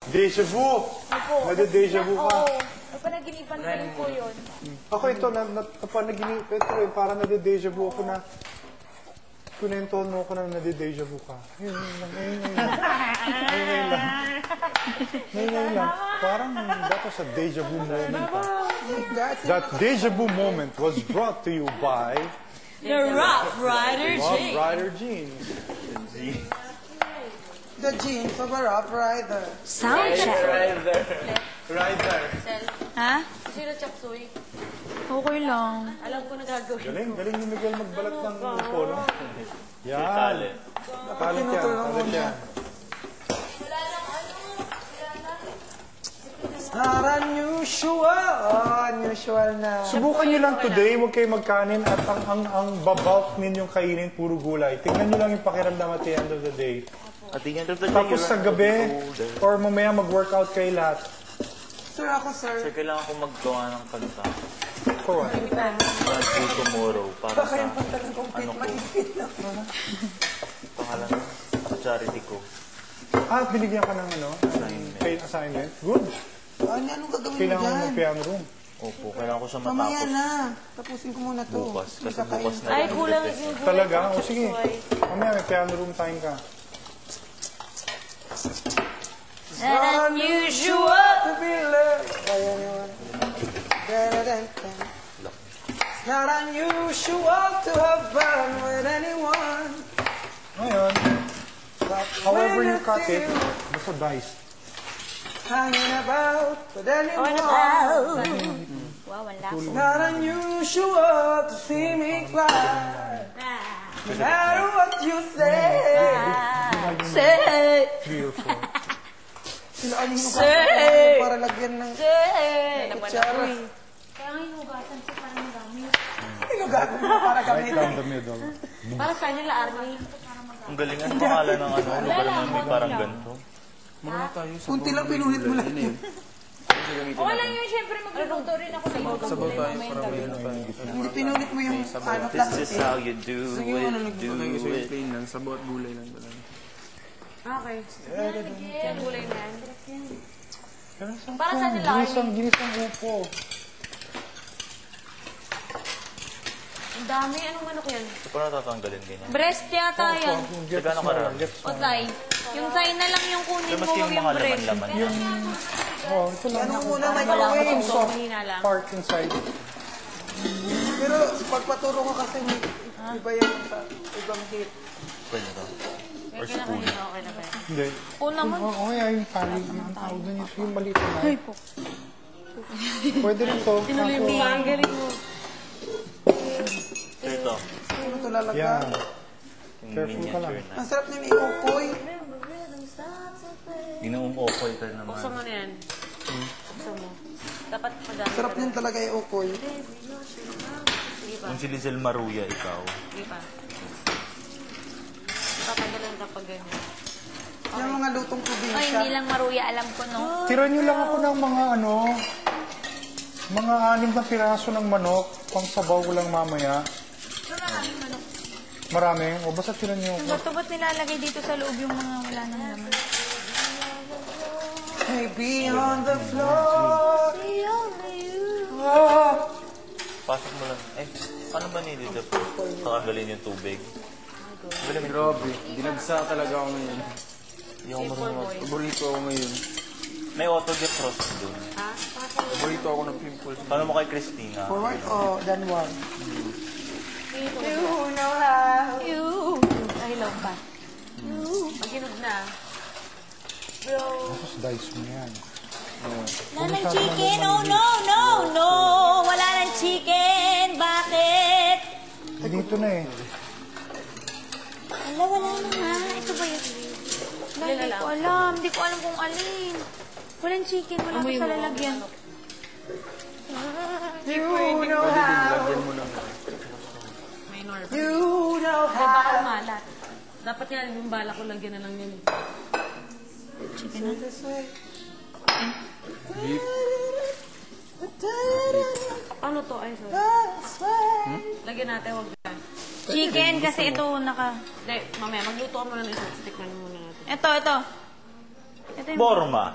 Deja vu! Opo. Nade-deja vu ka. Oo. Napanaginipan ko rin po yun. Ako ito, napanaginip ito eh, parang nade-deja vu ako na kunento mo ko na nade-deja vu ka. Ngayon lang. Parang that was a deja vu moment. That deja vu moment was brought to you by The Rough Rider Rough Jeans. Rider Jeans. The jeans of a rough rider. Sound check. Rider. Ha? Sino chop suey? Okay lang. Alam ko na gagawin. Galing ni Miguel magbalat ng upo, no? Yan. Kalit yan. Not unusual na. Subukan nyo lang today, huwag kayo magkanin at ang babalt ninyong kainin, puro gulay. Tingnan nyo lang yung pakiramdam at the end of the day. At the end of the day, Tapos sa gabi, or mamaya mag-workout kayo lahat. Sir, ako, sir. Sir, kailangan ko maggawa ng kanta. For what? Do tomorrow para Baka sa yung pantalang complete, ano ko. mag-fit lang. Pangalan sa charity ko. Binigyan ka ng assignment? Good. Anong gagawin mo Kailangan mo dyan? ng piano room. Opo, kailangan ko siya Mamaya matapos na. Tapusin ko muna to. bukas. Kasi Kakain. bukas na Ay, lang kulang yung yung gulay. Talaga? O sige. Mamaya may piano room time ka. Not unusual. To be loved by anyone. Da-da-da-da. Not unusual to have fun with anyone. Ngayon, however you cut it, basta dice. Hanging about with anyone. Wow, ang lakas. Not unusual to see me cry. No matter what you say. Say, 3 or 4. Silaan yung Say. para lagyan ng say. kutsara. Kaya nga hinugasan siya parang madami. Inugasan mo para Right gamitin. down the middle. Para sa nila, Arnie. Ang galing ang pangalan ng lugar na may parang ganito. Kunti lang pinulit mo lang. Okay lang yun, syempre magluluto rin ako sa iyo. Sabaw tayo para may Hindi pinulit mo yung This plastic. is how you do it, do it. Plain lang, sabot at gulay lang talaga. Okay. Yan, gulay na yan. Para Para sa nila, ginisang upo. ang dami. Anong manok yan? So, paano tatanggalin ganyan? Breast yata yan. Gano'n karami? O tay. Yung tay na lang yung kunin So, mo, maski wag yung yung mga breast. laman-laman. Oh, ito lang. Ano muna Wala microwave. ko soft. Mahina lang. Part inside. Pero pagpaturo ko kasi may iba yung sa ibang hit. Pwede to. Or Okay na spoon. kayo. Okay na kayo. Hindi. O naman. Oo, yung tali. Yung tawag doon yung maliit na. Pwede rin to. Ang galing mo. So, ito. Ano ito lalagyan? Yan. Yung Careful ka lang. miniature na. Ang sarap niya may ukoy. Ginoong-okoy ka naman. Buksan mo na yan. Buksan mo. Dapat madami. Sarap niyan talaga yung ukoy. Sige pa. Kung si Lizel Maruya, ikaw. Sige pa. Tatanggalan kapag ganyan. Yung mga lutong Ay, probinsya. hindi lang maruya, alam ko, no? Tira nyo lang ako ng mga mga 6 na piraso ng manok. Pang sabaw ko lang mamaya. Marami? O basta tira nyo ako. Ba't ba't nilalagay dito sa loob yung mga wala nang laman? Maybe on the floor. Oh. Pasok mo lang. Eh, paano ba nilidap? Takagalin yung tubig. Grabe, dinagsa talaga ako ngayon. Hindi ako marunong. Paborito ako ngayon. May auto-defrost dun. Paborito ako ng pimples. Paano mo kay Christina? Forward o then one? You know how. You. Ay, lang pa. Maginog na. Tapos dice mo yan. Wala ng chicken? Oh, no, no, no! Wala ng chicken! Bakit? Dito na eh. Ala, wala na nga. Ito ba yun? Hindi ko alam. Hindi ko alam kung alin. Walang chicken. Wala ko sa lalagyan. You know how. Lagyan mo ng... Minor. You know Ay, how. baka malat. Dapat yan, yung bala ko lagyan na lang yun. Chicken na. Beef. Ano to? Ay, sorry. Lagyan natin, wag na. Chicken kasi ito naka... Hindi, mamaya, magluto ka muna ng isang stick na muna natin. Ito. Ito yung... Borma.